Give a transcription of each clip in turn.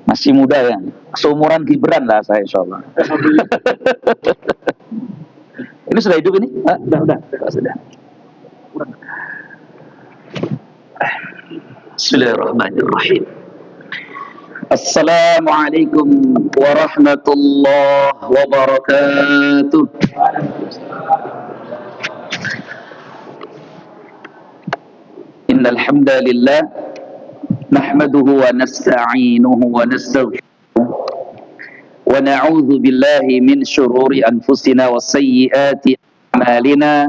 Masih muda ya, seumuran Gibran lah saya insyaallah. Ini sudah hidup ini? Sudah. Bismillahirrahmanirrahim. Assalamualaikum warahmatullahi wabarakatuh. Innal hamdalillah nahmaduhu wa nasta'inuhu wa nastaghfiruh wa na'udzu billahi min shururi anfusina wa sayyiati a'malina.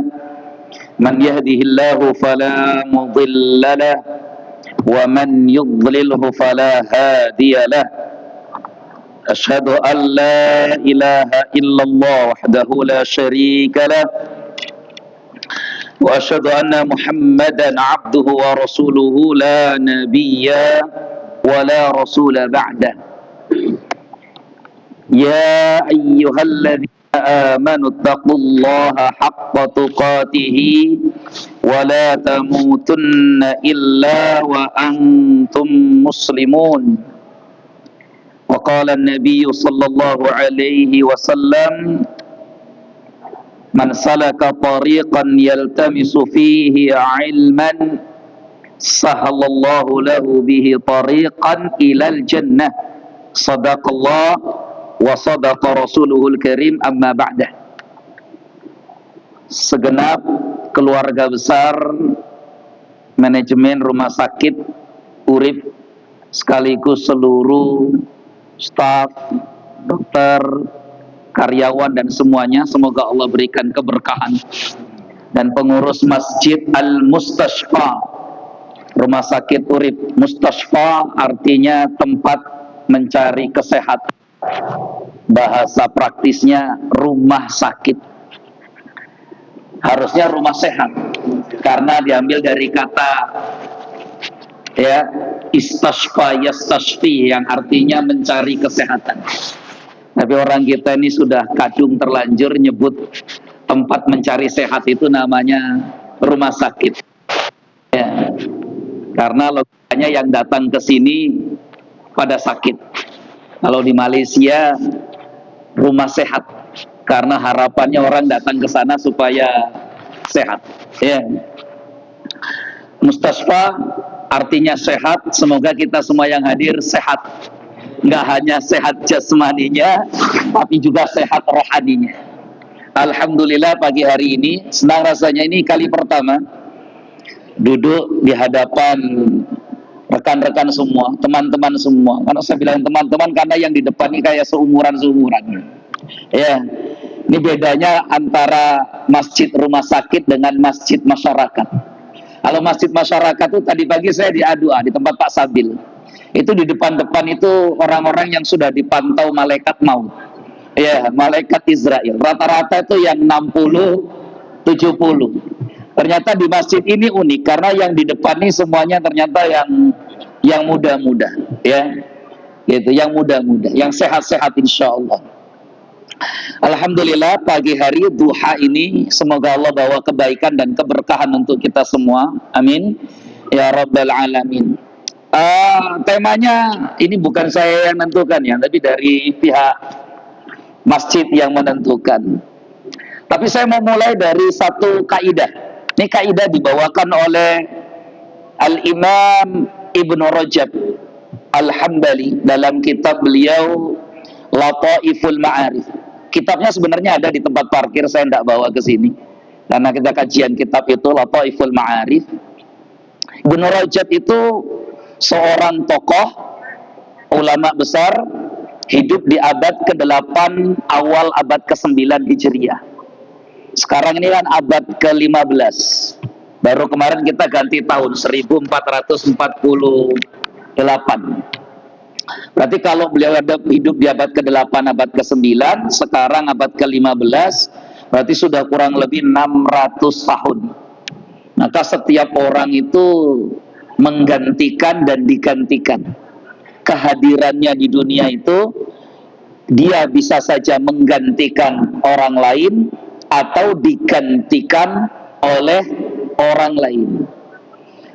Man yahdihillahu fala mudilla lahu wa man yudlilhu fala hadiya lahu. Asyhadu an la ilaha illallah wahdahu la syarika lahu wa asyhadu anna Muhammadan abduhu wa rasuluhu la nabiyya wa la rasula ba'dah. Ya ayyuhalladzina amanu taqullaha haqqa tuqatih wa la tamutunna illa wa antum muslimun. Wa qala an-nabiy sallallahu alaihi wasallam, man salaka tariqan yaltamisu fihi ilman sahalallahu lahu bihi tariqan ilal jannah. Sadaqallah wa sadaqa rasuluhul karim. Amma ba'dah. Segenap keluarga besar manajemen rumah sakit Urip sekaligus seluruh staf, dokter, karyawan dan semuanya, semoga Allah berikan keberkahan. Dan pengurus Masjid Al-Mustashfa, rumah sakit Urip. Mustashfa artinya tempat mencari kesehatan, bahasa praktisnya rumah sakit. Harusnya rumah sehat karena diambil dari kata ya istashfa yastashfi yang artinya mencari kesehatan. Tapi orang kita ini sudah kadung terlanjur nyebut tempat mencari sehat itu namanya rumah sakit. Ya. Karena logikanya yang datang ke sini pada sakit. Kalau di Malaysia rumah sehat, karena harapannya orang datang ke sana supaya sehat. Ya. Mustasfa artinya sehat. Semoga kita semua yang hadir sehat. Nggak hanya sehat jasmaninya, tapi juga sehat rohaninya. Alhamdulillah pagi hari ini senang rasanya, ini kali pertama duduk di hadapan rekan-rekan semua, teman-teman semua. Karena saya bilang teman-teman karena yang di depan ini kayak seumuran. Ya, ini bedanya antara masjid rumah sakit dengan masjid masyarakat. Kalau masjid masyarakat itu tadi pagi saya diadu di tempat Pak Sabil. Itu di depan-depan itu orang-orang yang sudah dipantau malaikat maut. Ya, malaikat Israel. Rata-rata itu yang 60, 70. Ternyata di masjid ini unik karena yang di depan ini semuanya ternyata yang muda-muda, ya. Gitu, yang muda-muda, yang sehat-sehat insyaallah. Alhamdulillah pagi hari duha ini semoga Allah bawa kebaikan dan keberkahan untuk kita semua. Amin. Ya rabbal alamin. Temanya ini bukan saya yang menentukan ya, tapi dari pihak masjid yang menentukan. Tapi saya mau mulai dari satu kaidah. Ini kaidah dibawakan oleh Al-Imam Ibnu Rajab Al-Hambali dalam kitab beliau Lataiful Ma'arif. Kitabnya sebenarnya ada di tempat parkir, saya tidak bawa ke sini karena kita kajian kitab itu Lataiful Ma'arif. Ibnu Rajab itu seorang tokoh ulama besar, hidup di abad ke-8 awal abad ke-9 Hijriah. Sekarang ini kan abad ke-15. Baru kemarin kita ganti tahun 1448. Berarti kalau beliau hidup di abad ke-8 abad ke-9, sekarang abad ke-15, berarti sudah kurang lebih 600 tahun. Maka setiap orang itu menggantikan dan digantikan. Kehadirannya di dunia itu dia bisa saja menggantikan orang lain atau digantikan oleh orang lain.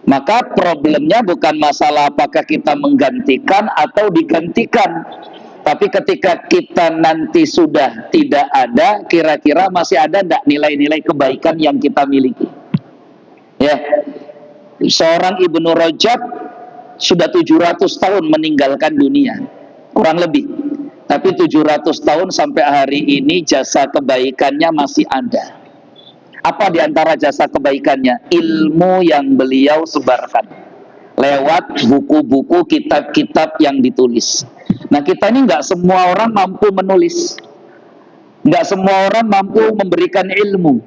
Maka problemnya bukan masalah apakah kita menggantikan atau digantikan, tapi ketika kita nanti sudah tidak ada, kira-kira masih ada tidak nilai-nilai kebaikan yang kita miliki? Ya, seorang Ibnu Rajab sudah 700 tahun meninggalkan dunia, kurang lebih. Tapi 700 tahun sampai hari ini jasa kebaikannya masih ada. Apa di antara jasa kebaikannya? Ilmu yang beliau sebarkan lewat buku-buku, kitab-kitab yang ditulis. Nah, kita ini nggak semua orang mampu menulis, nggak semua orang mampu memberikan ilmu.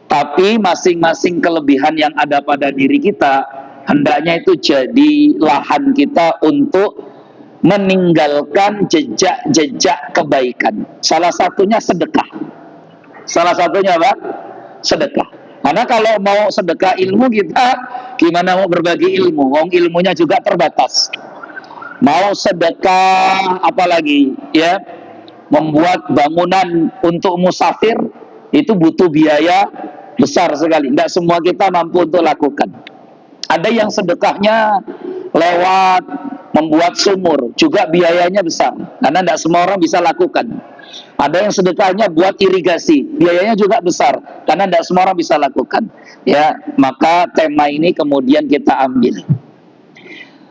Tapi masing-masing kelebihan yang ada pada diri kita, hendaknya itu jadi lahan kita untuk meninggalkan jejak-jejak kebaikan. Salah satunya sedekah. Salah satunya apa? Sedekah. Karena kalau mau sedekah ilmu kita, gimana mau berbagi ilmu? Wong ilmunya juga terbatas. Mau sedekah apalagi ya, membuat bangunan untuk musafir itu butuh biaya besar sekali. Tidak semua kita mampu untuk lakukan. Ada yang sedekahnya lewat membuat sumur, juga biayanya besar, karena tidak semua orang bisa lakukan. Ada yang sedekahnya buat irigasi, biayanya juga besar, karena tidak semua orang bisa lakukan. Ya, maka tema ini kemudian kita ambil.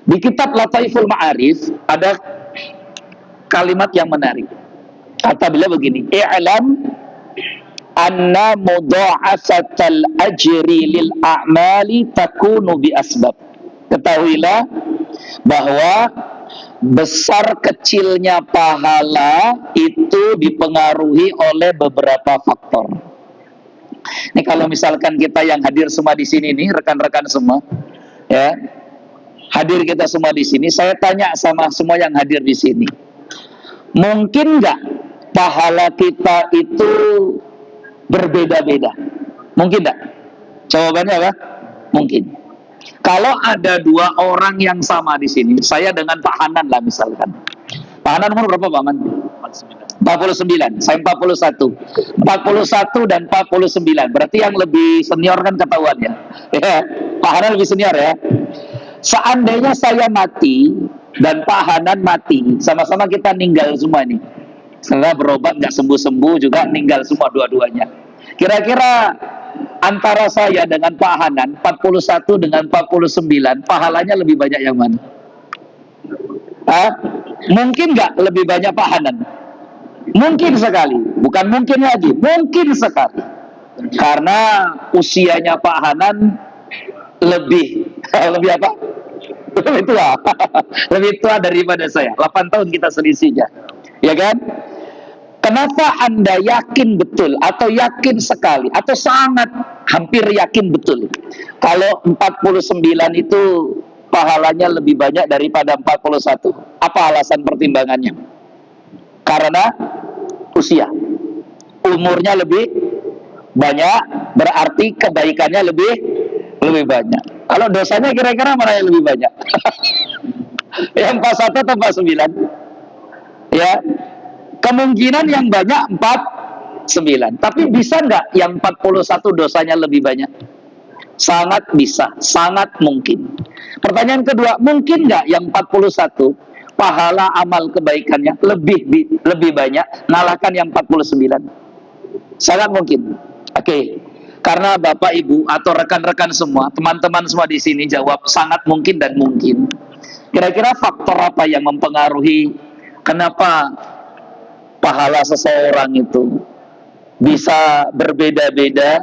Di kitab Lataiful Ma'arif ada kalimat yang menarik. Kata beliau begini, "I'lam anna mudha'afatal ajri lil a'mali takunu bi asbab." Ketahuilah bahwa besar kecilnya pahala itu dipengaruhi oleh beberapa faktor. Ini kalau misalkan kita yang hadir semua di sini nih, rekan-rekan semua, ya, hadir kita semua di sini, saya tanya sama semua yang hadir di sini, mungkin nggak pahala kita itu berbeda-beda? Mungkin nggak? Jawabannya apa? Mungkin. Kalau ada dua orang yang sama di sini, saya dengan Pak Hanan lah misalkan. Pak Hanan umur berapa Pak Man? 49, saya 41. 41 dan 49, berarti yang lebih senior kan ketahuan ya. Ya, Pak Hanan lebih senior ya. Seandainya saya mati dan Pak Hanan mati, sama-sama kita meninggal semua nih. Setelah berobat nggak sembuh-sembuh juga meninggal semua dua-duanya. Kira-kira antara saya dengan Pak Hanan, 41 dengan 49, pahalanya lebih banyak yang mana? Mungkin nggak lebih banyak Pak Hanan? Mungkin sekali, bukan mungkin lagi, mungkin sekali. Karena usianya Pak Hanan lebih apa? Lebih tua. Lebih tua daripada saya. 8 tahun kita selisihnya. Ya kan? Kenapa Anda yakin betul atau yakin sekali atau sangat hampir yakin betul kalau 49 itu pahalanya lebih banyak daripada 41? Apa alasan pertimbangannya? Karena usia. Umurnya lebih banyak, berarti kebaikannya lebih banyak. Kalau dosanya kira-kira mana yang lebih banyak? Yang 41 atau 49? Ya. Kemungkinan yang banyak 49. Tapi bisa nggak yang 41 dosanya lebih banyak? Sangat bisa, sangat mungkin. Pertanyaan kedua, mungkin nggak yang 41 pahala amal kebaikannya lebih banyak ngalahkan yang 49? Sangat mungkin. Oke. Karena Bapak Ibu atau rekan-rekan semua, teman-teman semua di sini jawab sangat mungkin dan mungkin. Kira-kira faktor apa yang mempengaruhi kenapa pahala seseorang itu bisa berbeda-beda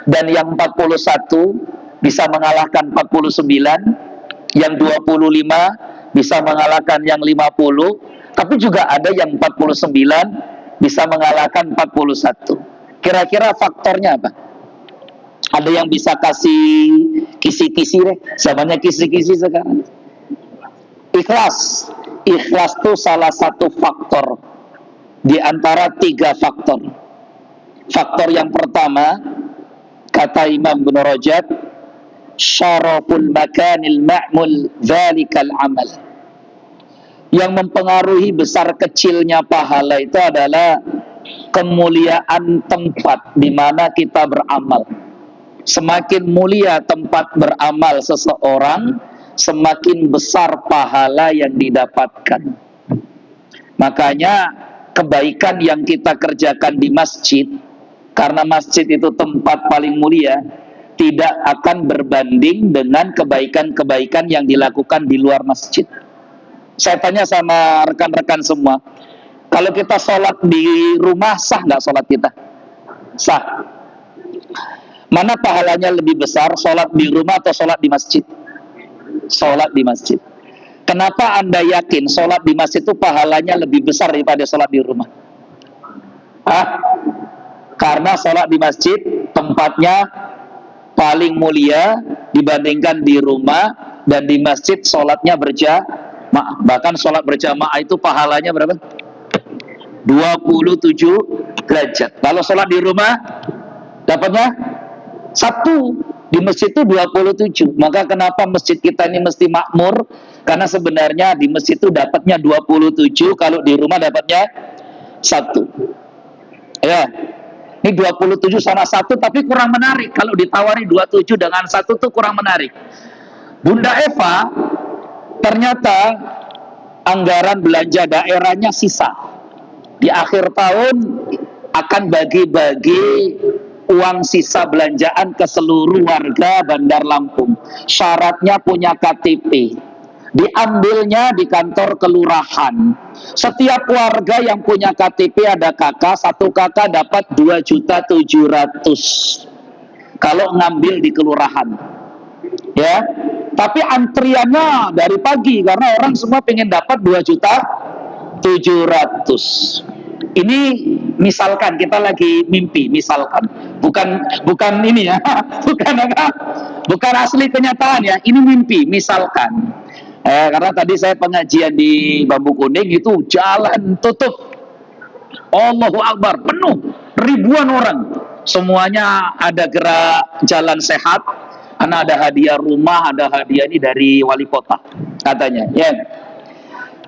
dan yang 41 bisa mengalahkan 49, yang 25 bisa mengalahkan yang 50, tapi juga ada yang 49 bisa mengalahkan 41. Kira-kira faktornya apa? Ada yang bisa kasih kisi-kisi deh, zamannya kisi-kisi sekarang. Ikhlas. Ikhlas itu salah satu faktor di antara 3 faktor. Faktor yang pertama, kata Imam Ibnu Rajab, syaraful makanil ma'mul dzalikal amal. Yang mempengaruhi besar kecilnya pahala itu adalah kemuliaan tempat di mana kita beramal. Semakin mulia tempat beramal seseorang, semakin besar pahala yang didapatkan. Makanya kebaikan yang kita kerjakan di masjid, karena masjid itu tempat paling mulia, tidak akan berbanding dengan kebaikan-kebaikan yang dilakukan di luar masjid. Saya tanya sama rekan-rekan semua, kalau kita sholat di rumah, sah nggak sholat kita? Sah. Mana pahalanya lebih besar, sholat di rumah atau sholat di masjid? Sholat di masjid. Kenapa Anda yakin sholat di masjid itu pahalanya lebih besar daripada sholat di rumah? Hah? Karena sholat di masjid tempatnya paling mulia dibandingkan di rumah, dan di masjid sholatnya berjamaah. Bahkan sholat berjamaah itu pahalanya berapa? 27 derajat. Kalau sholat di rumah dapatnya 1, di masjid itu 27. Maka kenapa masjid kita ini mesti makmur? Karena sebenarnya di masjid itu dapatnya 27, kalau di rumah dapatnya 1. Ya, ini 27 sama 1, tapi kurang menarik. Kalau ditawari 27 dengan 1 itu kurang menarik. Bunda Eva ternyata anggaran belanja daerahnya sisa. Di akhir tahun akan bagi-bagi uang sisa belanjaan ke seluruh warga Bandar Lampung. Syaratnya punya KTP. Diambilnya di kantor kelurahan. Setiap warga yang punya KTP ada kakak, satu kakak dapat 2.700.000 kalau ngambil di kelurahan. Ya, tapi antriannya dari pagi karena orang semua pengen dapat 2.700.000. Ini misalkan kita lagi mimpi, misalkan bukan ini ya, bukan asli kenyataan ya, ini mimpi misalkan. Karena tadi saya pengajian di Bambu Kuning itu jalan tutup, Allahu Akbar, penuh, ribuan orang, semuanya ada gerak jalan sehat, karena ada hadiah rumah, ada hadiah ini dari wali kota katanya. Ya,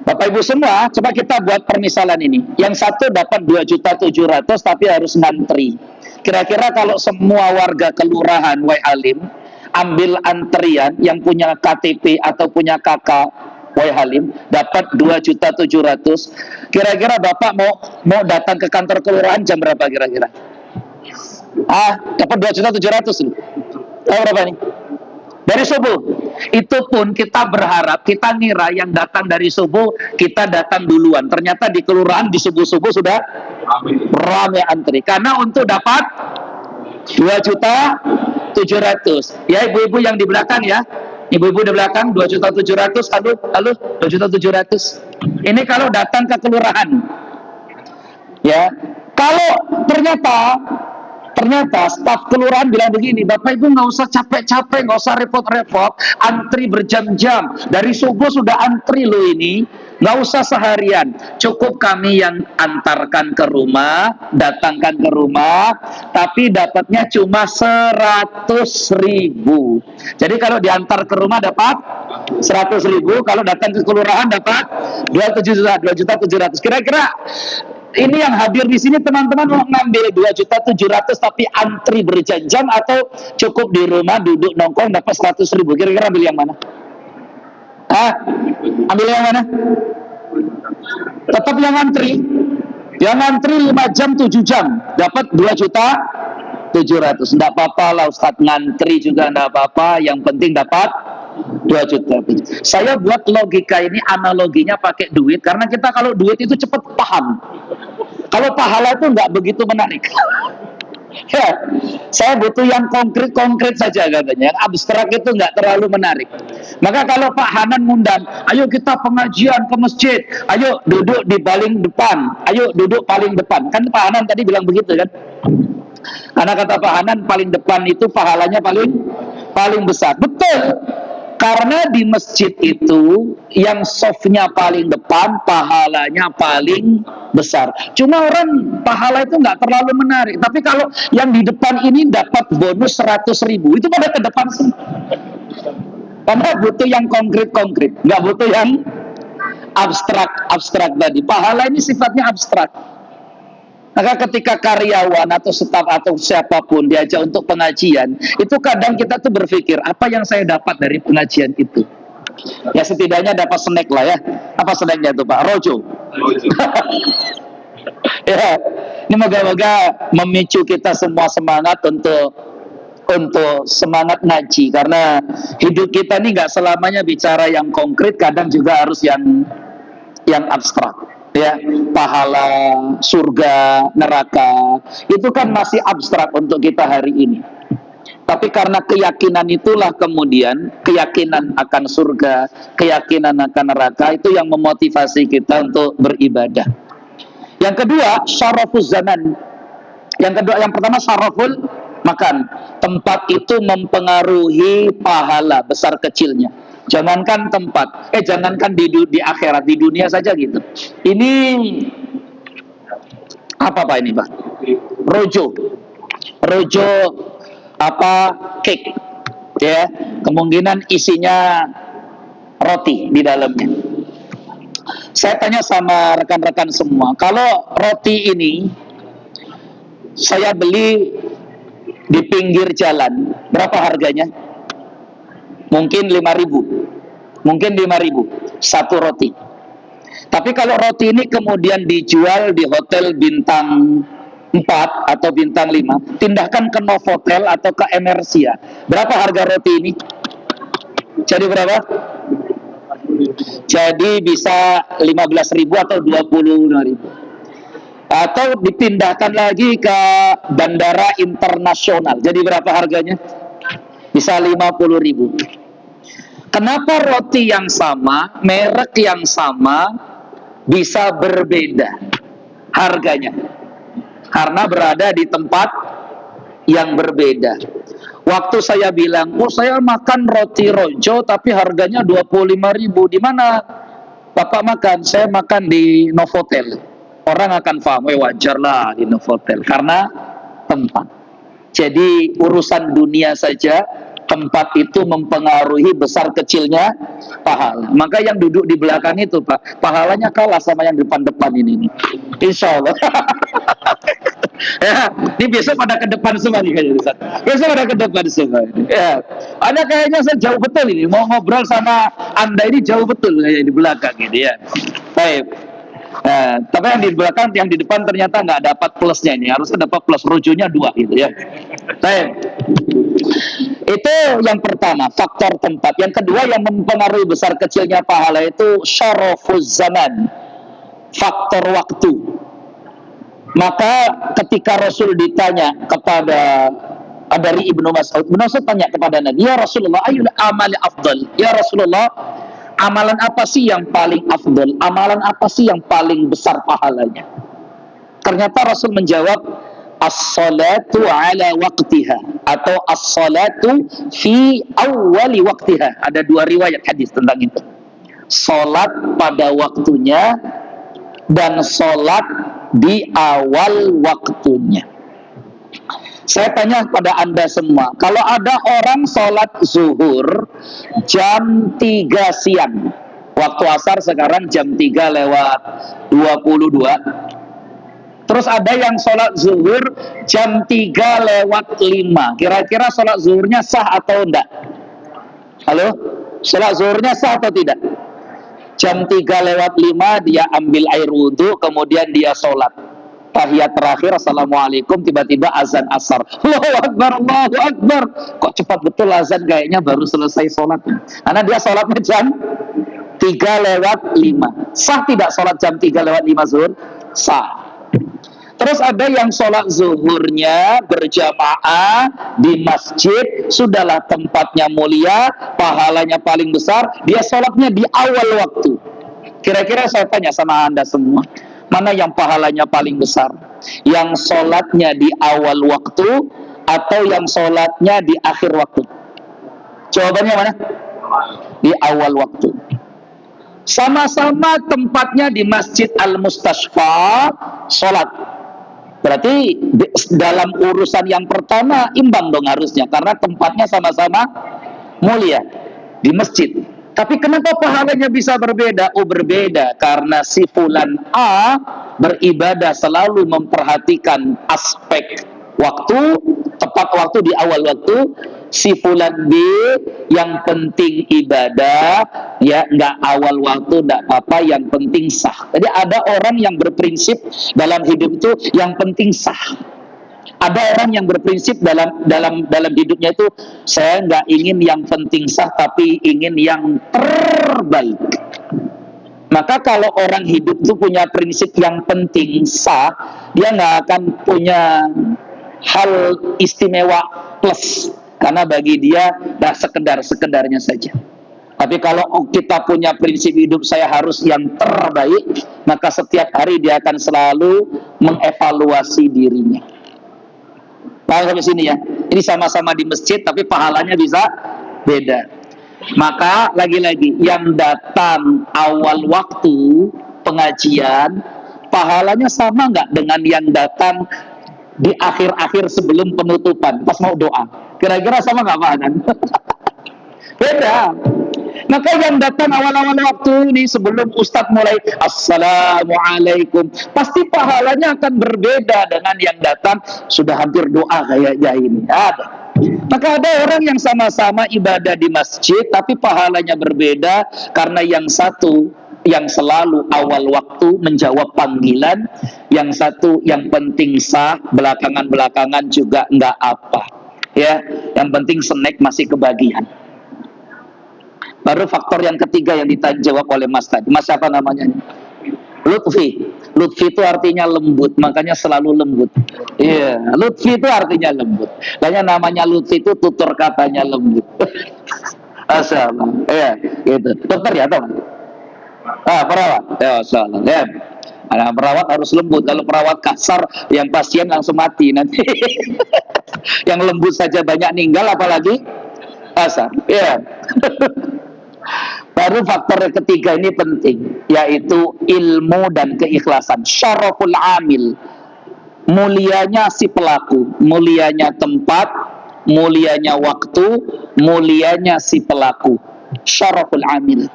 Bapak Ibu semua, coba kita buat permisalan ini. Yang satu dapat 2.700.000 tapi harus ngantri. Kira-kira kalau semua warga kelurahan Waihalim ambil antrian, yang punya KTP atau punya kakak Waihalim dapat 2.700.000, kira-kira Bapak mau datang ke kantor kelurahan jam berapa kira-kira? Dapat 2.700.000. Tahu berapa nih? Dari subuh. Itu pun kita berharap, kita ngira yang datang dari subuh, kita datang duluan. Ternyata di kelurahan di subuh-subuh sudah ramai antri. Karena untuk dapat 2.700.000. Ya, ibu-ibu yang di belakang ya. Ibu-ibu di belakang 2.700.000. Halo 2.700.000. Ini kalau datang ke kelurahan. Ya. Kalau ternyata staf kelurahan bilang begini, Bapak Ibu nggak usah capek-capek, nggak usah repot-repot, antri berjam-jam, dari subuh sudah antri loh ini, nggak usah seharian, cukup kami yang antarkan ke rumah, datangkan ke rumah, tapi dapatnya cuma 100.000. Jadi kalau diantar ke rumah dapat 100.000, kalau datang ke kelurahan dapat 2.700.000. Kira-kira ini yang hadir di sini teman-teman mau ngambil 2.700.000 tapi antri berjam-jam, atau cukup di rumah duduk nongkrong dapat 100.000? Kira-kira ambil yang mana? Ambil yang mana? Tetap yang antri. Yang antri 5 jam 7 jam dapat 2.700.000. Enggak apa-apa lah Ustadz, ngantri juga enggak apa-apa, yang penting dapat 2 juta. Saya buat logika ini, analoginya pakai duit, karena kita kalau duit itu cepat paham. Kalau pahala itu nggak begitu menarik. Ya, saya butuh yang konkret saja katanya. Yang abstrak itu nggak terlalu menarik. Maka kalau Pak Hanan ngundang, ayo kita pengajian ke masjid, ayo duduk di paling depan, ayo duduk paling depan. Kan Pak Hanan tadi bilang begitu kan? Karena kata Pak Hanan paling depan itu pahalanya paling besar. Betul. Karena di masjid itu yang softnya paling depan pahalanya paling besar. Cuma orang pahala itu nggak terlalu menarik. Tapi kalau yang di depan ini dapat bonus 100.000, itu pada ke depan semua. Karena butuh yang konkret, nggak butuh yang abstrak tadi. Pahala ini sifatnya abstrak. Maka ketika karyawan atau staf atau siapapun diajak untuk pengajian, itu kadang kita tuh berpikir, apa yang saya dapat dari pengajian itu? Ya setidaknya dapat snack lah ya. Apa snacknya tuh Pak? Rojo. Ya, ini moga-moga memicu kita semua semangat untuk semangat ngaji, karena hidup kita ini nggak selamanya bicara yang konkret, kadang juga harus yang abstrak. Ya, pahala, surga, neraka, itu kan masih abstrak untuk kita hari ini. Tapi karena keyakinan itulah kemudian, keyakinan akan surga, keyakinan akan neraka, itu yang memotivasi kita untuk beribadah. Yang kedua, syarafuz zaman. Yang pertama syaraful makan. Tempat itu mempengaruhi pahala besar kecilnya. Jangankan tempat, jangankan di akhirat, di dunia saja gitu. Ini apa Pak ini Pak? Rojo apa cake ya, kemungkinan isinya roti di dalamnya. Saya tanya sama rekan-rekan semua, kalau roti ini saya beli di pinggir jalan, berapa harganya? Mungkin 5.000, mungkin 5.000 satu roti. Tapi kalau roti ini kemudian dijual di hotel bintang 4 atau bintang 5, pindahkan ke Novotel atau ke Emersia, berapa harga roti ini? Jadi berapa? Jadi bisa 15.000 atau 25.000. Atau dipindahkan lagi ke bandara internasional, jadi berapa harganya? Bisa 50.000. Kenapa roti yang sama, merek yang sama, bisa berbeda harganya? Karena berada di tempat yang berbeda. Waktu saya bilang, saya makan roti Rojo tapi harganya 25.000. Di mana Bapak makan? Saya makan di Novotel. Orang akan paham, wajar lah di Novotel, karena tempat. Jadi urusan dunia saja, tempat itu mempengaruhi besar kecilnya pahala. Maka yang duduk di belakang itu Pak, pahalanya kalah sama yang depan-depan ini. Insya Allah. Ya, ini besok pada ke depan semua nih kayaknya Ustaz. Besok pada ke depan semua. Ya, ada kayaknya saya jauh betul ini. Mau ngobrol sama Anda ini jauh betul kayak di belakang gitu ya. Baik. Tapi yang di belakang, yang di depan ternyata nggak dapat plusnya ini. Harusnya dapat plus rojonya 2 gitu ya. Baik. Itu yang pertama, faktor tempat. Yang kedua yang mempengaruhi besar kecilnya pahala itu syarafuz zaman, faktor waktu. Maka ketika Rasul ditanya kepada dari Ibnu Mas'ud tanya kepada Nabi, ya Rasulullah, ayyul amali afdal? Ya Rasulullah, amalan apa sih yang paling afdal? Amalan apa sih yang paling besar pahalanya? Ternyata Rasul menjawab, as-salatu ala waqtiha, atau as-salatu fi awwali waqtiha. Ada 2 riwayat hadis tentang itu. Salat pada waktunya dan salat di awal waktunya. Saya tanya kepada Anda semua, kalau ada orang sholat zuhur jam 3 siang, waktu asar sekarang jam 3 lewat 22, terus ada yang sholat zuhur jam 3 lewat 5, kira-kira sholat zuhurnya sah atau enggak? Halo? Sholat zuhurnya sah atau tidak? Jam 3 lewat 5 dia ambil air wudhu, kemudian dia sholat tahiyat terakhir, assalamualaikum, tiba-tiba azan asar. Allahu Akbar, Allahu Akbar. Kok cepat betul azan, kayaknya baru selesai sholat. Karena dia sholatnya jam 3 lewat 5. Sah tidak sholat jam 3 lewat 5 zuhur? Sah. Terus ada yang sholat zuhurnya berjamaah di masjid, sudahlah tempatnya mulia, pahalanya paling besar, dia sholatnya di awal waktu. Kira-kira saya tanya sama Anda semua, mana yang pahalanya paling besar? Yang sholatnya di awal waktu atau yang sholatnya di akhir waktu? Jawabannya mana? Di awal waktu. Sama-sama tempatnya di Masjid Al-Mustashfa sholat. Berarti dalam urusan yang pertama imbang dong harusnya, karena tempatnya sama-sama mulia di masjid. Tapi kenapa pahalanya bisa berbeda? Berbeda karena si fulan A beribadah selalu memperhatikan aspek waktu, tepat waktu di awal waktu. Si fulan B yang penting ibadah, ya nggak awal waktu nggak apa, yang penting sah. Jadi ada orang yang berprinsip dalam hidup itu yang penting sah. Ada orang yang berprinsip dalam hidupnya itu, saya nggak ingin yang penting sah, tapi ingin yang terbaik. Maka kalau orang hidup itu punya prinsip yang penting sah, dia nggak akan punya hal istimewa plus, karena bagi dia dah sekedarnya saja. Tapi kalau kita punya prinsip hidup saya harus yang terbaik, maka setiap hari dia akan selalu mengevaluasi dirinya. Paham sampai sini ya? Ini sama-sama di masjid tapi pahalanya bisa beda. Maka lagi-lagi yang datang awal waktu pengajian pahalanya sama nggak dengan yang datang di akhir-akhir sebelum penutupan pas mau doa? Kira-kira sama nggak Pak Hanan? Beda. Maka yang datang awal-awal waktu ini sebelum Ustadz mulai Assalamualaikum, pasti pahalanya akan berbeda dengan yang datang sudah hampir doa kayaknya ini. Ada. Maka ada orang yang sama-sama ibadah di masjid tapi pahalanya berbeda karena yang satu yang selalu awal waktu menjawab panggilan, yang satu yang penting sah, belakangan-belakangan juga enggak apa. Ya, yang penting snack masih kebagian. Baru faktor yang ketiga yang dijawab oleh Mas tadi. Mas siapa namanya? Lutfi. Lutfi itu artinya lembut, makanya selalu lembut. Iya, yeah. Lutfi itu artinya lembut. Makanya namanya Lutfi itu tutur katanya lembut. Assalamualaikum. Iya, gitu. Dokter ya, teman. Perawat. Ya, assalamualaikum. Ya. Nah, perawat harus lembut. Kalau perawat kasar, yang pasien langsung mati nanti. Yang lembut saja banyak ninggal, apalagi kasar. Iya. Baru faktor ketiga ini penting, yaitu ilmu dan keikhlasan. Syaraful amil, mulianya si pelaku, mulianya tempat, mulianya waktu, mulianya si pelaku. Syaraful amil,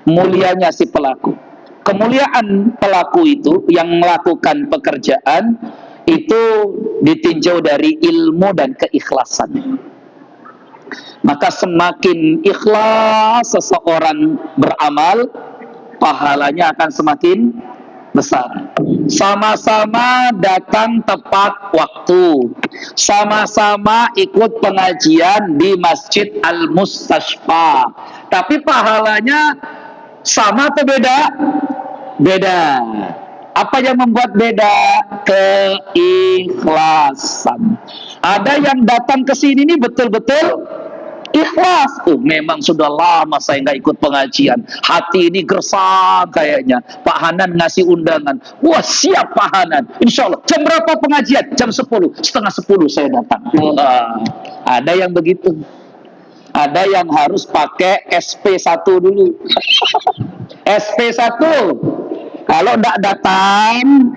mulianya si pelaku. Kemuliaan pelaku itu yang melakukan pekerjaan itu ditinjau dari ilmu dan keikhlasan. Maka semakin ikhlas seseorang beramal, pahalanya akan semakin besar. Sama-sama datang tepat waktu, sama-sama ikut pengajian di Masjid Al-Mustashfa, tapi pahalanya sama atau beda? Beda. Apa yang membuat beda? Keikhlasan. Ada yang datang ke sini ini betul-betul ikhlas. Memang sudah lama saya nggak ikut pengajian. Hati ini gersang kayaknya. Pak Hanan ngasih undangan. Wah, siap Pak Hanan. Insya Allah. Jam berapa pengajian? Jam 10. Setengah 10 saya datang. Wah, ada yang begitu. Ada yang harus pakai SP1 dulu. SP1. Kalau nggak datang,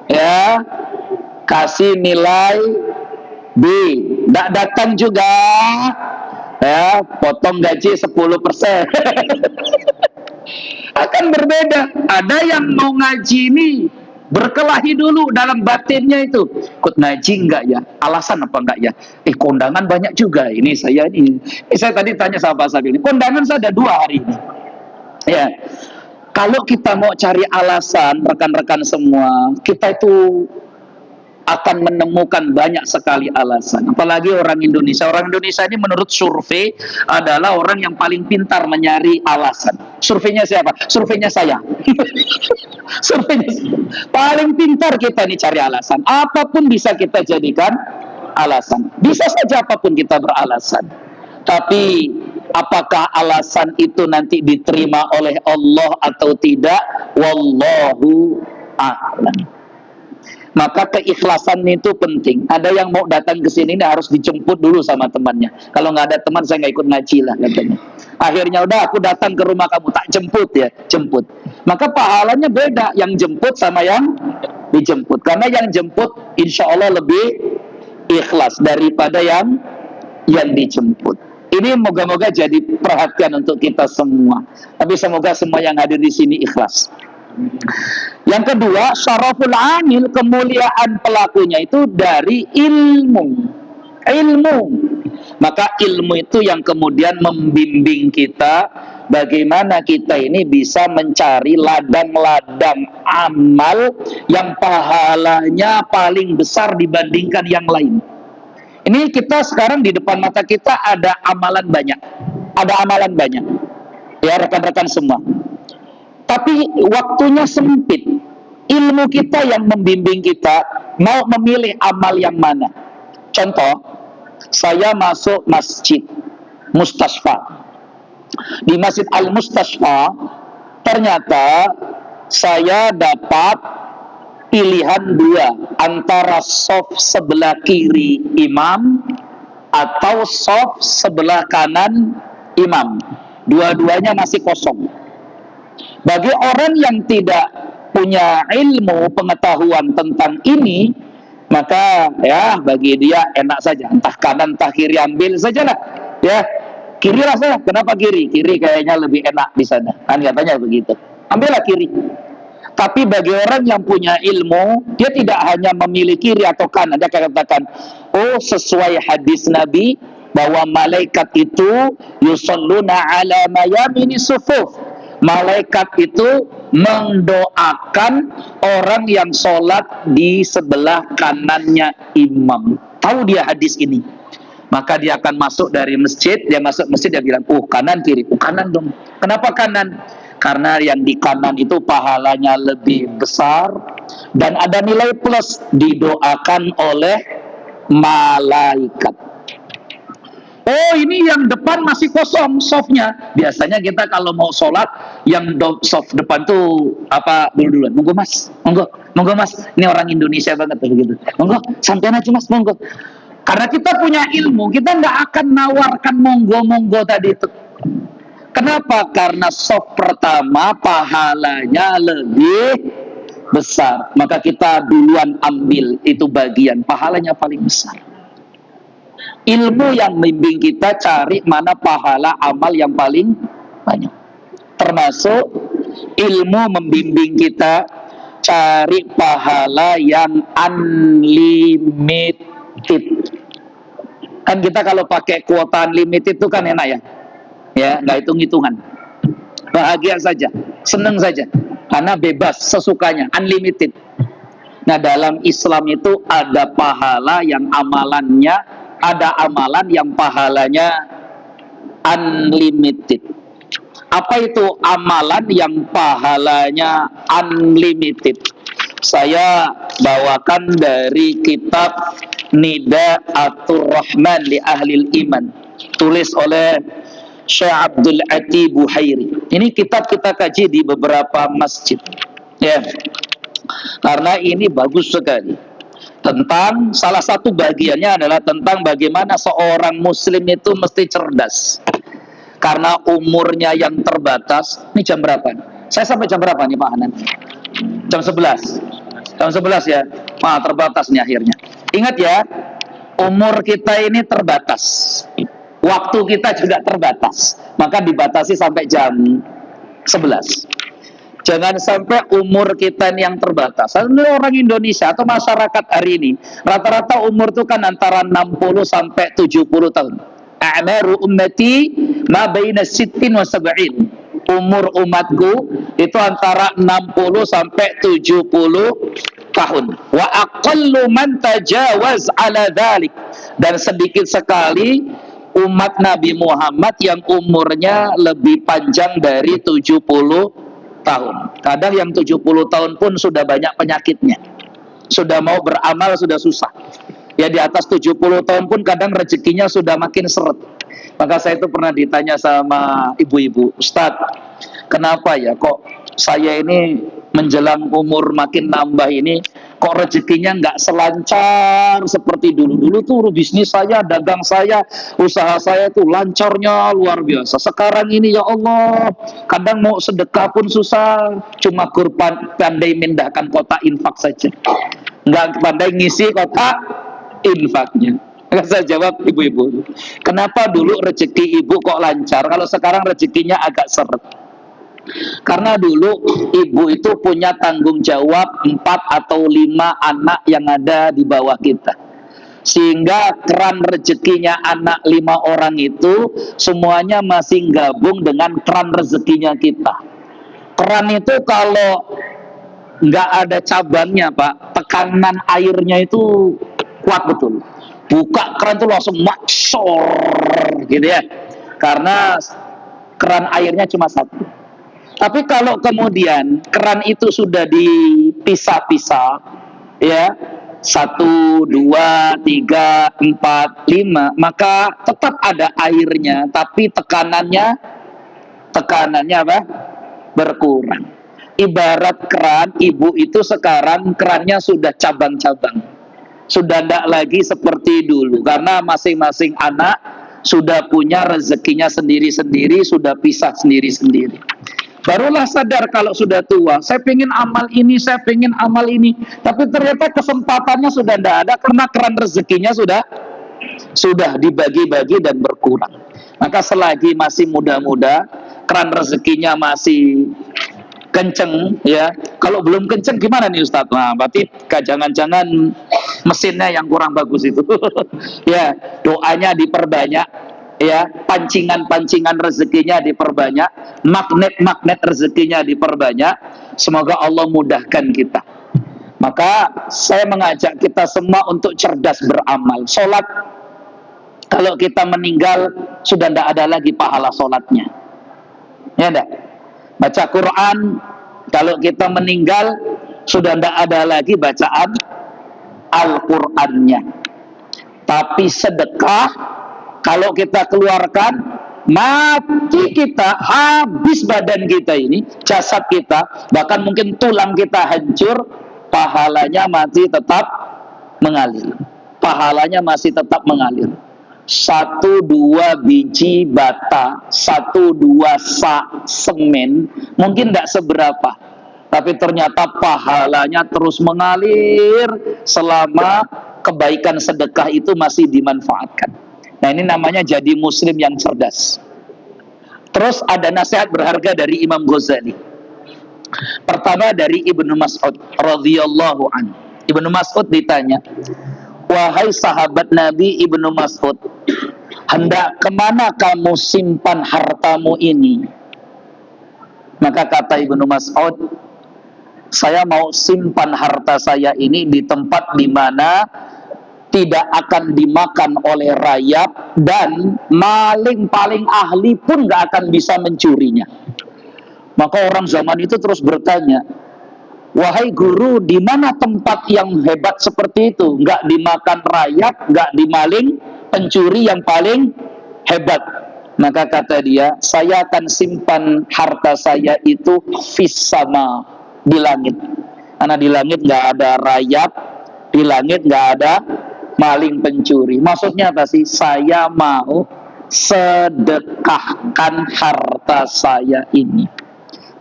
ya kasih nilai B. Nggak datang juga, ya potong gaji 10%. Akan berbeda. Ada yang mau ngaji ini berkelahi dulu dalam batinnya itu, ikut ngaji enggak ya, alasan apa enggak ya, kondangan banyak juga ini saya tadi tanya sama Pak Sabil, kondangan saya ada 2 hari ini ya. Kalau kita mau cari alasan, rekan-rekan semua, kita itu akan menemukan banyak sekali alasan. Apalagi orang Indonesia. Orang Indonesia ini menurut survei adalah orang yang paling pintar mencari alasan. Surveinya siapa? Surveinya saya. Surveinya saya. Paling pintar kita nih cari alasan. Apapun bisa kita jadikan alasan. Bisa saja apapun kita beralasan. Tapi apakah alasan itu nanti diterima oleh Allah atau tidak? Wallahu a'lam. Maka keikhlasan itu penting. Ada yang mau datang ke sini ini harus dijemput dulu sama temannya. Kalau nggak ada teman saya nggak ikut ngaji lah katanya. Akhirnya udah aku datang ke rumah kamu, tak jemput ya, jemput. Maka pahalanya beda yang jemput sama yang dijemput. Karena yang jemput insya Allah lebih ikhlas daripada yang dijemput. Ini moga-moga jadi perhatian untuk kita semua. Tapi semoga semua yang hadir di sini ikhlas. Yang kedua, syaraful amil, kemuliaan pelakunya itu dari ilmu. Ilmu. Maka ilmu itu yang kemudian membimbing kita bagaimana kita ini bisa mencari ladang-ladang amal yang pahalanya paling besar dibandingkan yang lain. Ini kita sekarang di depan mata kita ada amalan banyak. Ada amalan banyak. Ya rekan-rekan semua. Tapi waktunya sempit. Ilmu kita yang membimbing kita mau memilih amal yang mana. Contoh, saya masuk masjid Mustasfa. Di Masjid Al-Mustasfa ternyata saya dapat pilihan dua, antara soft sebelah kiri imam atau soft sebelah kanan imam. Dua-duanya masih kosong. Bagi orang yang tidak punya ilmu pengetahuan tentang ini, maka ya bagi dia enak saja, entah kanan entah kiri, ambil sajalah. Ya, kiri lah saya. Kenapa kiri? Kiri kayaknya lebih enak di sana. Kan katanya begitu. Ambillah kiri. Tapi bagi orang yang punya ilmu, dia tidak hanya memilih kiri atau kanan. Dia akan katakan, oh sesuai hadis Nabi, bahwa malaikat itu yusalluna ala mayamini sufuf. Malaikat itu mendoakan orang yang sholat di sebelah kanannya imam. Tahu dia hadis ini. Maka dia akan masuk dari masjid, dia masuk masjid, dia bilang, oh kanan kiri, oh kanan dong. Kenapa kanan? Karena yang di kanan itu pahalanya lebih besar dan ada nilai plus, didoakan oleh malaikat. Oh ini yang depan masih kosong softnya. Biasanya kita kalau mau sholat yang soft depan tuh apa duluan. Monggo mas, monggo mas. Ini orang Indonesia banget begitu. Monggo, santai aja mas, monggo. Karena kita punya ilmu, kita nggak akan nawarkan monggo tadi itu. Kenapa? Karena soft pertama pahalanya lebih besar. Maka kita duluan ambil itu bagian pahalanya paling besar. Ilmu yang membimbing kita cari mana pahala amal yang paling banyak. Termasuk ilmu membimbing kita cari pahala yang unlimited. Kan kita kalau pakai kuota unlimited itu kan enak ya. Ya, nggak hitung-hitungan. Bahagia saja, senang saja. Karena bebas sesukanya, unlimited. Nah, dalam Islam itu ada pahala yang amalannya, ada amalan yang pahalanya unlimited. Apa itu amalan yang pahalanya unlimited? Saya bawakan dari kitab Nida'atur Rahman li Ahlil Iman, tulis oleh Syekh Abdul Ati Buhairi. Ini kitab kita kaji di beberapa masjid. Ya. Karena ini bagus sekali. Tentang salah satu bagiannya adalah tentang bagaimana seorang muslim itu mesti cerdas. Karena umurnya yang terbatas. Ini jam berapa? Saya sampai jam berapa nih Pak Hanan? Jam 11. Jam 11 ya. Wah, terbatas nih akhirnya. Ingat ya, umur kita ini terbatas. Waktu kita juga terbatas. Maka dibatasi sampai jam 11. Jangan sampai umur kita ini yang terbatas. Orang Indonesia atau masyarakat hari ini, rata-rata umur itu kan antara 60 sampai 70 tahun. A'maru ummati ma baina sittin wa sab'in. Umur umatku itu antara 60 sampai 70 tahun. Wa aqallu man tajawaz ala dhalik. Dan sedikit sekali umat Nabi Muhammad yang umurnya lebih panjang dari 70 tahun. Kadang yang 70 tahun pun sudah banyak penyakitnya. Sudah mau beramal sudah susah. Ya di atas 70 tahun pun kadang rezekinya sudah makin seret. Maka saya itu pernah ditanya sama ibu-ibu, Ustadz, kenapa ya kok saya ini menjelang umur makin nambah ini kok rezekinya nggak selancar seperti dulu. Dulu tuh bisnis saya, dagang saya, usaha saya tuh lancarnya luar biasa. Sekarang ini ya Allah, kadang mau sedekah pun susah, cuma kurban pandai mindahkan kotak infak saja, nggak pandai ngisi kotak infaknya. Saya jawab ibu-ibu, kenapa dulu rezeki ibu kok lancar, kalau sekarang rezekinya agak seret? Karena dulu ibu itu punya tanggung jawab 4 atau 5 anak yang ada di bawah kita. Sehingga keran rezekinya anak 5 orang itu semuanya masih gabung dengan keran rezekinya kita. Keran itu kalau nggak ada cabangnya, Pak, tekanan airnya itu kuat betul. Buka keran itu langsung maksor gitu ya. Karena keran airnya cuma satu. Tapi kalau kemudian keran itu sudah dipisah-pisah, ya, 1, 2, 3, 4, 5, maka tetap ada airnya, tapi tekanannya apa? Berkurang. Ibarat keran ibu itu sekarang kerannya sudah cabang-cabang, sudah tidak lagi seperti dulu, karena masing-masing anak sudah punya rezekinya sendiri-sendiri, sudah pisah sendiri-sendiri. Barulah sadar kalau sudah tua, saya pengen amal ini, saya pengen amal ini, tapi ternyata kesempatannya sudah tidak ada karena keran rezekinya sudah dibagi-bagi dan berkurang. Maka selagi masih muda-muda, keran rezekinya masih kenceng, ya. Kalau belum kenceng gimana nih Ustadz? Nah, berarti jangan-jangan mesinnya yang kurang bagus itu. Ya, doanya diperbanyak, ya, pancingan-pancingan rezekinya diperbanyak, magnet-magnet rezekinya diperbanyak. Semoga Allah mudahkan kita. Maka saya mengajak kita semua untuk cerdas beramal. Sholat, kalau kita meninggal sudah tidak ada lagi pahala sholatnya, ya enggak? Baca Quran, kalau kita meninggal sudah tidak ada lagi bacaan Al-Qurannya. Tapi sedekah, kalau kita keluarkan, mati kita, habis badan kita ini, jasad kita, bahkan mungkin tulang kita hancur, pahalanya masih tetap mengalir. Pahalanya masih tetap mengalir. 1-2 biji bata, 1-2 sak semen, mungkin tidak seberapa, tapi ternyata pahalanya terus mengalir selama kebaikan sedekah itu masih dimanfaatkan. Nah, ini namanya jadi muslim yang cerdas. Terus ada nasihat berharga dari Imam Ghazali. Pertama dari Ibnu Mas'ud radhiyallahu anhu. Ibnu Mas'ud ditanya, "Wahai sahabat Nabi Ibnu Mas'ud, hendak kemana kamu simpan hartamu ini?" Maka kata Ibnu Mas'ud, "Saya mau simpan harta saya ini di tempat di mana tidak akan dimakan oleh rayap dan maling paling ahli pun gak akan bisa mencurinya." Maka orang zaman itu terus bertanya, "Wahai guru, di mana tempat yang hebat seperti itu? Nggak dimakan rayap, nggak dimaling, pencuri yang paling hebat." Maka kata dia, "Saya akan simpan harta saya itu fis sama, di langit. Karena di langit nggak ada rayap, di langit nggak ada maling pencuri." Maksudnya apa sih? Saya mau sedekahkan harta saya ini.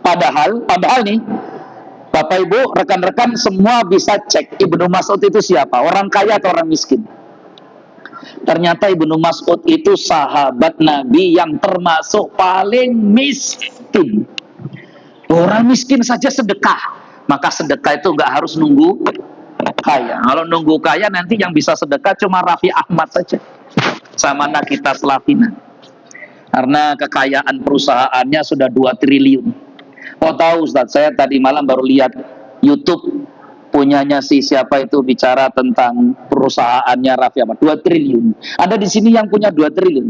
Padahal nih, Bapak Ibu, rekan-rekan semua bisa cek Ibnu Mas'ud itu siapa, orang kaya atau orang miskin. Ternyata Ibnu Mas'ud itu sahabat Nabi yang termasuk paling miskin. Orang miskin saja sedekah. Maka sedekah itu nggak harus nunggu kaya. Kalau nunggu kaya nanti yang bisa sedekah cuma Raffi Ahmad saja sama Nagita Slavina. Karena kekayaan perusahaannya sudah 2 triliun. Oh tahu Ustaz, saya tadi malam baru lihat YouTube punyanya siapa itu bicara tentang perusahaannya Raffi Ahmad, 2 triliun. Ada di sini yang punya 2 triliun.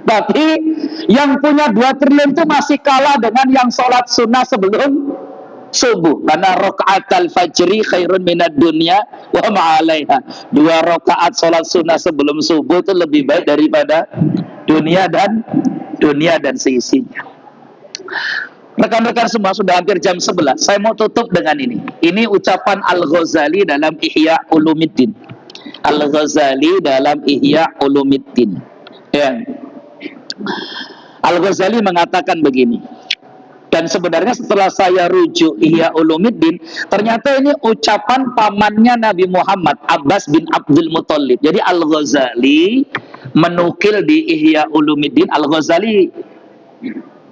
Tapi yang punya 2 triliun itu masih kalah dengan yang sholat sunnah sebelum subuh. Karena rakaat al-fajri khairun minad dunya wa ma'alaiha. 2 rakaat sholat sunnah sebelum subuh itu lebih baik daripada dunia dan seisinya. Rekan-rekan semua, sudah hampir jam 11. Saya mau tutup dengan ini. Ini ucapan Al-Ghazali dalam Ihya Ulumuddin. Al-Ghazali dalam Ihya Ulumuddin. Ya. Al-Ghazali mengatakan begini. Dan sebenarnya setelah saya rujuk Ihya Ulumuddin, ternyata ini ucapan pamannya Nabi Muhammad, Abbas bin Abdul Muthalib. Jadi Al-Ghazali menukil di Ihya Ulumuddin. Al-Ghazali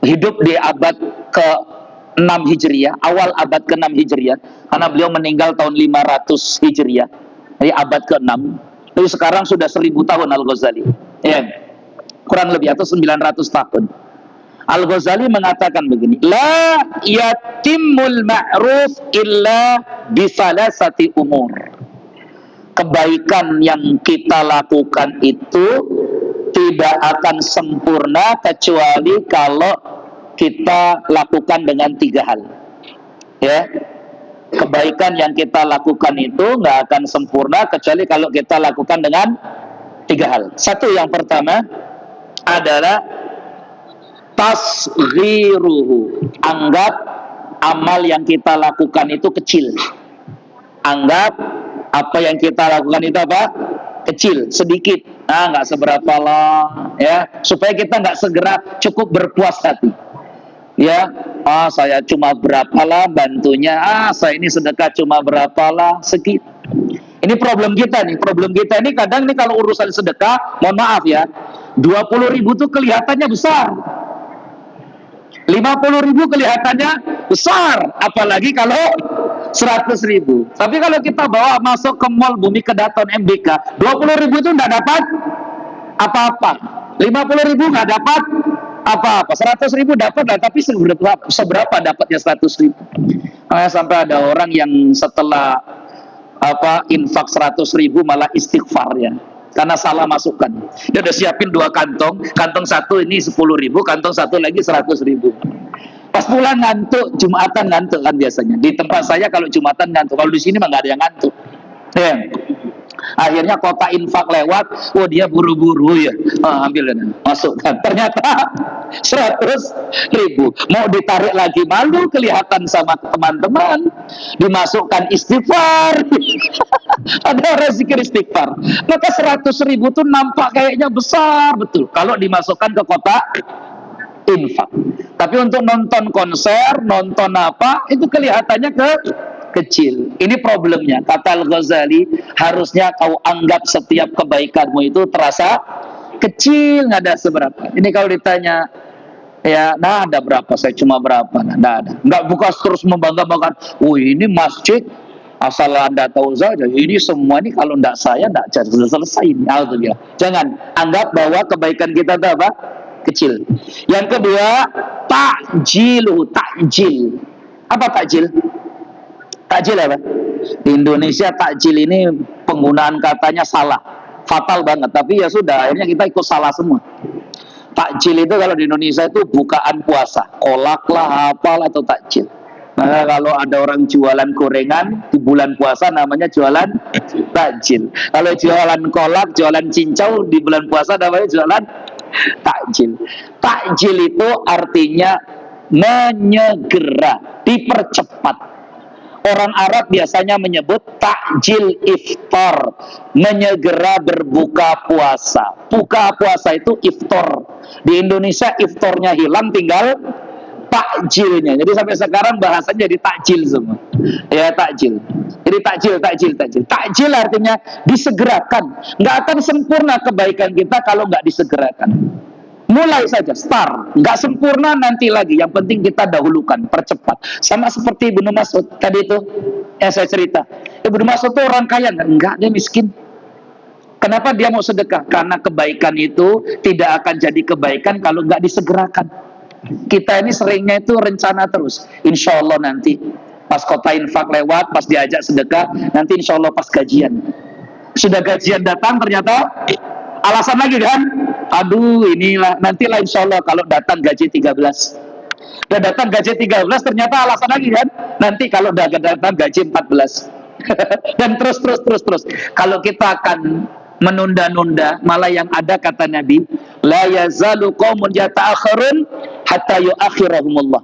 hidup di abad ke-6 Hijriah, awal abad ke-6 Hijriah, karena beliau meninggal tahun 500 Hijriah, jadi abad ke-6. Jadi sekarang sudah 1000 tahun Al-Ghazali, ya, kurang lebih, atau 900 tahun. Al-Ghazali mengatakan begini, la yatimul ma'ruf illa bisalasati umur. Kebaikan yang kita lakukan itu tidak akan sempurna kecuali kalau kita lakukan dengan 3 hal. Ya, kebaikan yang kita lakukan itu nggak akan sempurna kecuali kalau kita lakukan dengan 3 hal. Satu, yang pertama adalah tasghiruhu. Anggap amal yang kita lakukan itu kecil. Anggap apa yang kita lakukan itu apa? Kecil, sedikit. Nggak seberapa lah, ya. Supaya kita nggak segera cukup berpuas hati. Ya, saya cuma berapa lah bantunya. Saya ini sedekah cuma berapa lah, segitu. Ini problem kita nih. Problem kita ini kadang nih kalau urusan sedekah, mohon maaf ya, 20.000 tuh kelihatannya besar. 50.000 kelihatannya besar, apalagi kalau 100.000. Tapi kalau kita bawa masuk ke mall Bumi Kedaton MBK, 20.000 itu nggak dapat apa-apa, 50.000 nggak dapat apa-apa, 100.000 dapat lah, tapi seberapa dapatnya 100.000? Sampai ada orang yang setelah infak 100.000 malah istighfar ya, karena salah masukkan. Dia udah siapin 2 kantong, kantong satu ini 10.000, kantong satu lagi 100.000. Pas pulang ngantuk, Jumatan ngantuk kan biasanya. Di tempat saya kalau Jumatan ngantuk, kalau di sini mah nggak ada yang ngantuk. Ya. Akhirnya kota infak lewat, dia buru-buru ya, ambil masukkan. Ternyata 100.000. Mau ditarik lagi malu kelihatan sama teman-teman, dimasukkan istighfar. Ada orang zikir istighfar. Maka 100.000 tuh nampak kayaknya besar betul kalau dimasukkan ke kota infak. Tapi untuk nonton konser, nonton apa, itu kelihatannya kecil. Ini problemnya. Kata Al-Ghazali, harusnya kau anggap setiap kebaikanmu itu terasa kecil, nggak ada seberapa. Ini kalau ditanya, ya, ada berapa? Saya cuma berapa? Nggak ada. Nggak buka terus membangga-banggakan. Ini masjid, asal Anda tahu saja, ini semua ini kalau nggak saya, nggak selesai. Alhamdulillah. Jangan anggap bahwa kebaikan kita itu apa? Kecil. Yang kedua, takjil. Apa takjil? Takjil apa? Di Indonesia takjil ini penggunaan katanya salah, fatal banget. Tapi ya sudah, akhirnya kita ikut salah semua. Takjil itu kalau di Indonesia itu bukaan puasa, kolak lah, apalah itu takjil. Nah, kalau ada orang jualan gorengan di bulan puasa namanya jualan takjil. Kalau jualan kolak, jualan cincau di bulan puasa namanya jualan takjil. Takjil itu artinya menyegera, dipercepat. Orang Arab biasanya menyebut takjil iftar, menyegera berbuka puasa. Buka puasa itu iftar. Di Indonesia iftarnya hilang, tinggal takjilnya. Jadi sampai sekarang bahasanya jadi takjil semua. Ya, takjil. Jadi takjil. Takjil artinya disegerakan. Nggak akan sempurna kebaikan kita kalau nggak disegerakan. Mulai saja, start. Nggak sempurna nanti lagi. Yang penting kita dahulukan, percepat. Sama seperti Ibnu Mas'ud tadi itu yang saya cerita. Ibnu Mas'ud itu orang kaya, enggak, dia miskin. Kenapa dia mau sedekah? Karena kebaikan itu tidak akan jadi kebaikan kalau nggak disegerakan. Kita ini seringnya itu rencana terus. Insya Allah nanti pas kota infak lewat, pas diajak sedekah, nanti insya Allah pas gajian. Sudah gajian datang ternyata alasan lagi kan? Aduh, inilah nantilah insya Allah kalau datang gaji 13. Udah datang gaji 13 ternyata alasan lagi kan? Nanti kalau udah datang gaji 14. Dan terus. Kalau kita akan menunda-nunda, malah yang ada kata Nabi, la yazalu qaumun yata'akhirun hatta yu'akhirahumullah.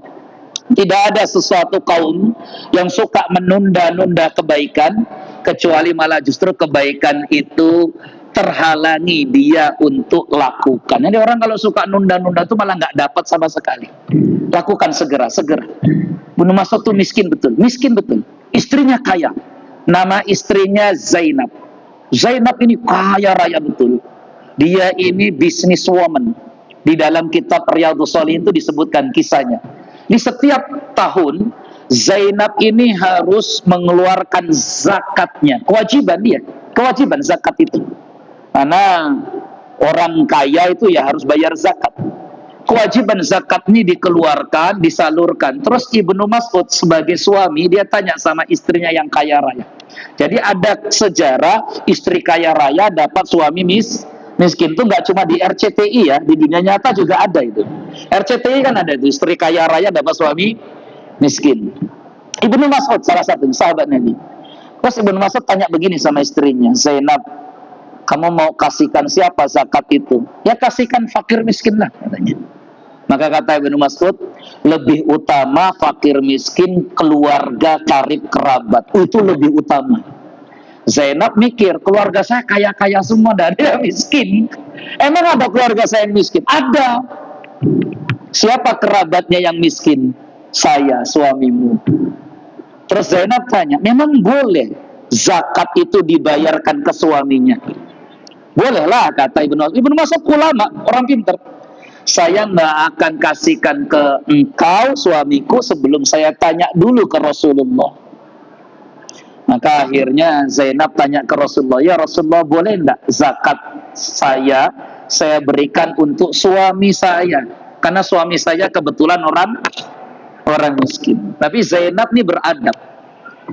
Tidak ada sesuatu kaum yang suka menunda-nunda kebaikan, kecuali malah justru kebaikan itu terhalangi dia untuk lakukan. Jadi orang kalau suka nunda-nunda itu malah nggak dapat sama sekali. Lakukan segera. Ibnu Mas'ud tuh miskin betul. Istrinya kaya. Nama istrinya Zainab. Zainab ini kaya raya betul. Dia ini businesswoman. Di dalam kitab Riyadhus Shalihin itu disebutkan kisahnya. Di setiap tahun Zainab ini harus mengeluarkan zakatnya, kewajiban zakat itu. Karena orang kaya itu ya harus bayar zakat. Kewajiban zakat ini dikeluarkan, disalurkan. Terus Ibnu Mas'ud sebagai suami, dia tanya sama istrinya yang kaya raya. Jadi ada sejarah istri kaya raya dapat suami miskin. Itu nggak cuma di RCTI ya, di dunia nyata juga ada itu. RCTI kan ada itu, istri kaya raya dapat suami miskin. Ibnu Mas'ud salah satu sahabat Nabi. Terus Ibnu Mas'ud tanya begini sama istrinya, Zainab, kamu mau kasihkan siapa zakat itu? Ya kasihkan fakir miskin lah katanya. Maka kata Ibnu Mas'ud, lebih utama fakir miskin, keluarga karib kerabat. Itu lebih utama. Zainab mikir, keluarga saya kaya-kaya semua dan dia miskin. Emang ada keluarga saya yang miskin? Ada. Siapa kerabatnya yang miskin? Saya, suamimu. Terus Zainab tanya, memang boleh zakat itu dibayarkan ke suaminya? Bolehlah, kata Ibnu Mas'ud. Ibnu Mas'ud ulama, orang pintar. Saya nggak akan kasihkan ke engkau, suamiku, sebelum saya tanya dulu ke Rasulullah. Maka akhirnya Zainab tanya ke Rasulullah, ya Rasulullah, boleh enggak zakat saya berikan untuk suami saya? Karena suami saya kebetulan orang miskin. Tapi Zainab ini beradab.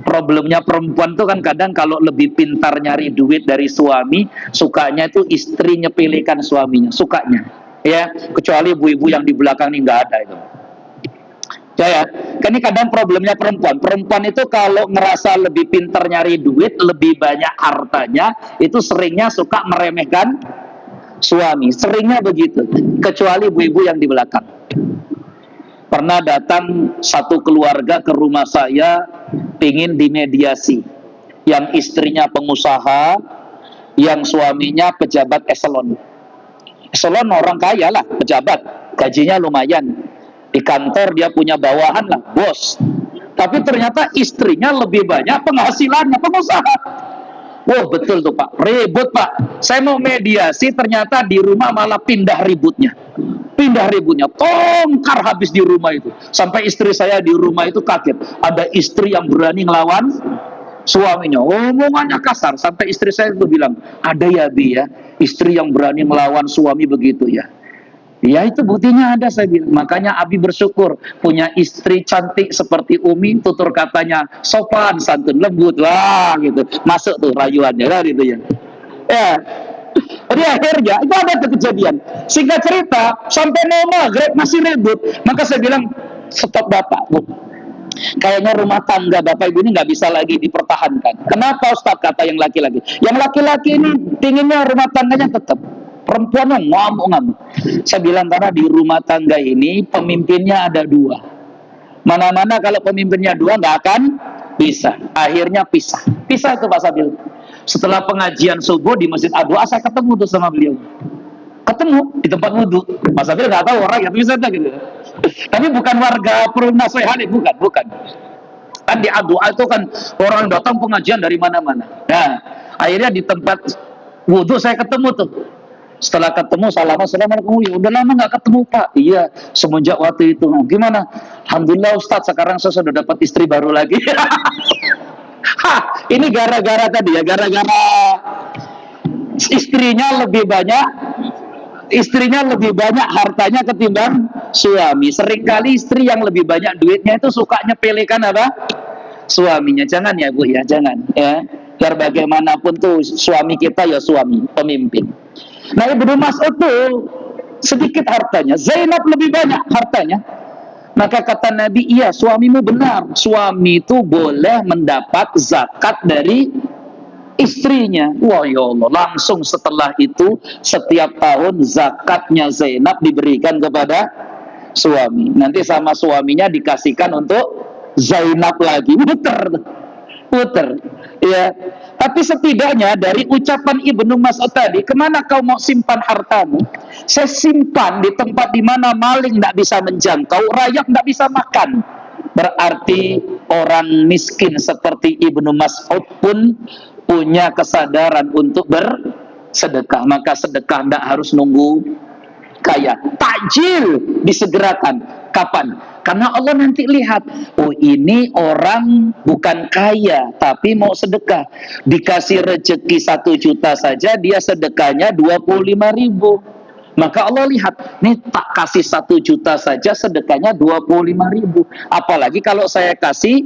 Problemnya perempuan tuh kan kadang kalau lebih pintar nyari duit dari suami, sukanya itu istri nyepelekan suaminya, sukanya. Ya, kecuali ibu-ibu yang di belakang ini nggak ada itu. Ya, kan ini kadang problemnya perempuan. Perempuan itu kalau ngerasa lebih pintar nyari duit, lebih banyak hartanya, itu seringnya suka meremehkan suami. Seringnya begitu. Kecuali ibu-ibu yang di belakang. Pernah datang satu keluarga ke rumah saya, ingin dimediasi. Yang istrinya pengusaha, yang suaminya pejabat eselon. Eselon orang kaya lah, pejabat, gajinya lumayan. Di kantor dia punya bawahan lah, bos. Tapi ternyata istrinya lebih banyak penghasilannya, pengusaha. Wah betul tuh Pak, ribut Pak. Saya mau mediasi, ternyata di rumah malah pindah ributnya. Tongkar habis di rumah itu. Sampai istri saya di rumah itu kaget. Ada istri yang berani ngelawan suaminya. Omongannya kasar. Sampai istri saya itu bilang, ada ya Bi ya, istri yang berani melawan suami begitu ya. Ya itu buktinya ada, saya bilang. Makanya Abi bersyukur punya istri cantik seperti Umi, tutur katanya sopan, santun, lembut lah gitu. Masuk tuh rayuannya kan gitu ya. Ya. Jadi akhirnya itu ada kejadian. Singkat cerita, sampai mau maghrib masih ribut. Maka saya bilang, stop Bapak, Bu. Kayaknya rumah tangga Bapak Ibu ini nggak bisa lagi dipertahankan. Kenapa Ustaz, kata yang laki-laki? Yang laki-laki ini pinginnya rumah tangganya tetap. Perempuannya ngamuk-ngamuk. Saya bilang karena di rumah tangga ini pemimpinnya ada dua. Mana-mana kalau pemimpinnya dua nggak akan bisa. Akhirnya pisah. Pisah itu Pak Sabil. Setelah pengajian subuh di Masjid Adwa, saya ketemu tuh sama beliau. Ketemu di tempat wudhu. Pak Sabil nggak tahu orang ya, tapi saya tahu gitu. Tapi bukan warga Perumnasehani, bukan. Kan di Adwa itu kan orang datang pengajian dari mana-mana. Nah, akhirnya di tempat wudhu saya ketemu tuh. Setelah ketemu, assalamualaikum. Ya udah lama nggak ketemu Pak. Iya, semenjak waktu itu. Gimana? Alhamdulillah Ustaz, sekarang saya sudah dapat istri baru lagi. Ini gara-gara tadi ya, gara-gara istrinya lebih banyak hartanya ketimbang suami. Seringkali istri yang lebih banyak duitnya itu suka nyepelekan apa? Suaminya. Jangan ya Bu ya, jangan ya. Biar bagaimanapun tuh suami kita ya suami, pemimpin. Nah Ibnu Mas'ud tuh sedikit hartanya, Zainab lebih banyak hartanya. Maka kata Nabi, iya suamimu benar, suami itu boleh mendapat zakat dari istrinya. Wah ya Allah, langsung setelah itu setiap tahun zakatnya Zainab diberikan kepada suami. Nanti sama suaminya dikasihkan untuk Zainab lagi, puter ya. Tapi setidaknya dari ucapan Ibnu Mas'ud tadi, kemana kau mau simpan hartamu? Saya simpan di tempat di mana maling tidak bisa menjangkau, rakyat tidak bisa makan. Berarti orang miskin seperti Ibnu Mas'ud pun punya kesadaran untuk bersedekah. Maka sedekah tidak harus nunggu kaya. Takjil, disegerakan. Kapan? Karena Allah nanti lihat, oh ini orang bukan kaya, tapi mau sedekah. Dikasih rezeki 1 juta saja, dia sedekahnya 25.000. Maka Allah lihat, nih tak kasih 1 juta saja, sedekahnya 25.000. Apalagi kalau saya kasih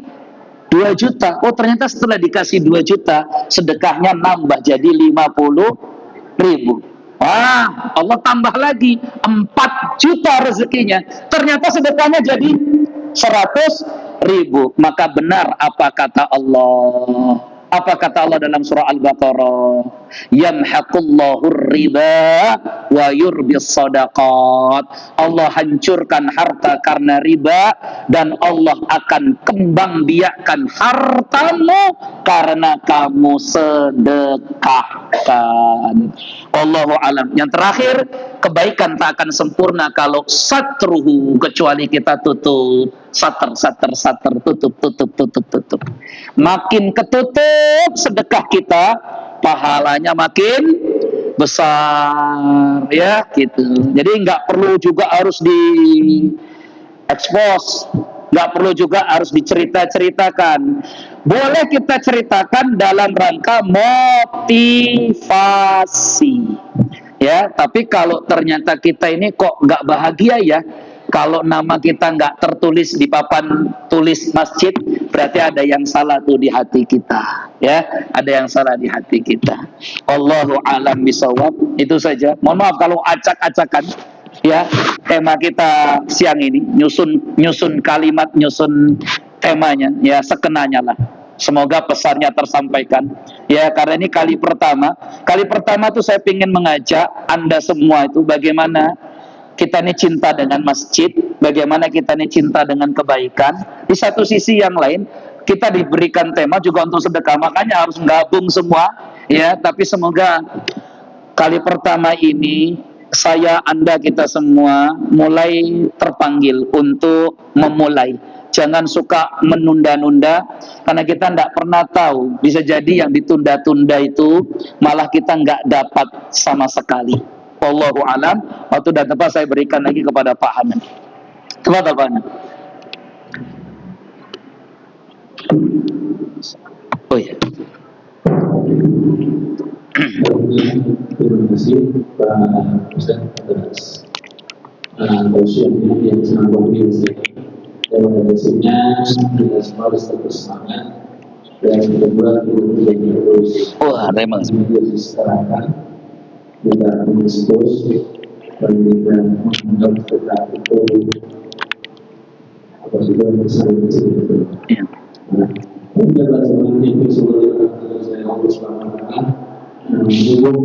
2 juta. Oh ternyata setelah dikasih 2 juta, sedekahnya nambah jadi 50.000. Wah, Allah tambah lagi 4 juta rezekinya. Ternyata sedekahnya jadi 100.000. Maka benar apa kata Allah. Apa kata Allah dalam surah Al-Baqarah? Yamhaqullahu riba wa yurbis sadaqat. Allah hancurkan harta karena riba, dan Allah akan kembang biakkan hartamu karena kamu sedekahkan. Wallahu alam. Yang terakhir, kebaikan tak akan sempurna kalau satruhu, kecuali kita tutup. Sater, tutup. Makin ketutup sedekah kita, pahalanya makin besar, ya gitu. Jadi nggak perlu juga harus di expose, nggak perlu juga harus diceritakan. Boleh kita ceritakan dalam rangka motivasi, ya. Tapi kalau ternyata kita ini kok nggak bahagia ya, kalau nama kita nggak tertulis di papan tulis masjid, berarti ada yang salah tuh di hati kita, ya. Ada yang salah di hati kita. Allahu a'lam bishawab. Itu saja. Mohon maaf kalau acak-acakan, ya. Tema kita siang ini nyusun kalimat, nyusun temanya, ya sekenanya lah. Semoga pesannya tersampaikan, ya. Karena ini kali pertama tuh saya ingin mengajak Anda semua itu bagaimana kita ini cinta dengan masjid, bagaimana kita ini cinta dengan kebaikan. Di satu sisi yang lain, kita diberikan tema juga untuk sedekah, makanya harus gabung semua, ya. Tapi semoga kali pertama ini saya, Anda, kita semua mulai terpanggil untuk memulai. Jangan suka menunda-nunda, karena kita tidak pernah tahu, bisa jadi yang ditunda-tunda itu malah kita nggak dapat sama sekali. Wallahu alam. Waktu dan tempat saya berikan lagi kepada Pak Hanan. Kepada Pak Hanan. Oh ya. Terima kasih Pak Ustaz atas tausiah yang sangat luar biasa. Dan hasilnya kita semua harus tetap semangat dan berbuat untuk yang terus. Memang disesuaikan. Kita mendiskos dan kita menganggap tetap itu apa sudah bersama itu. Kita baca ini sebagai saya Allah SWT. Belum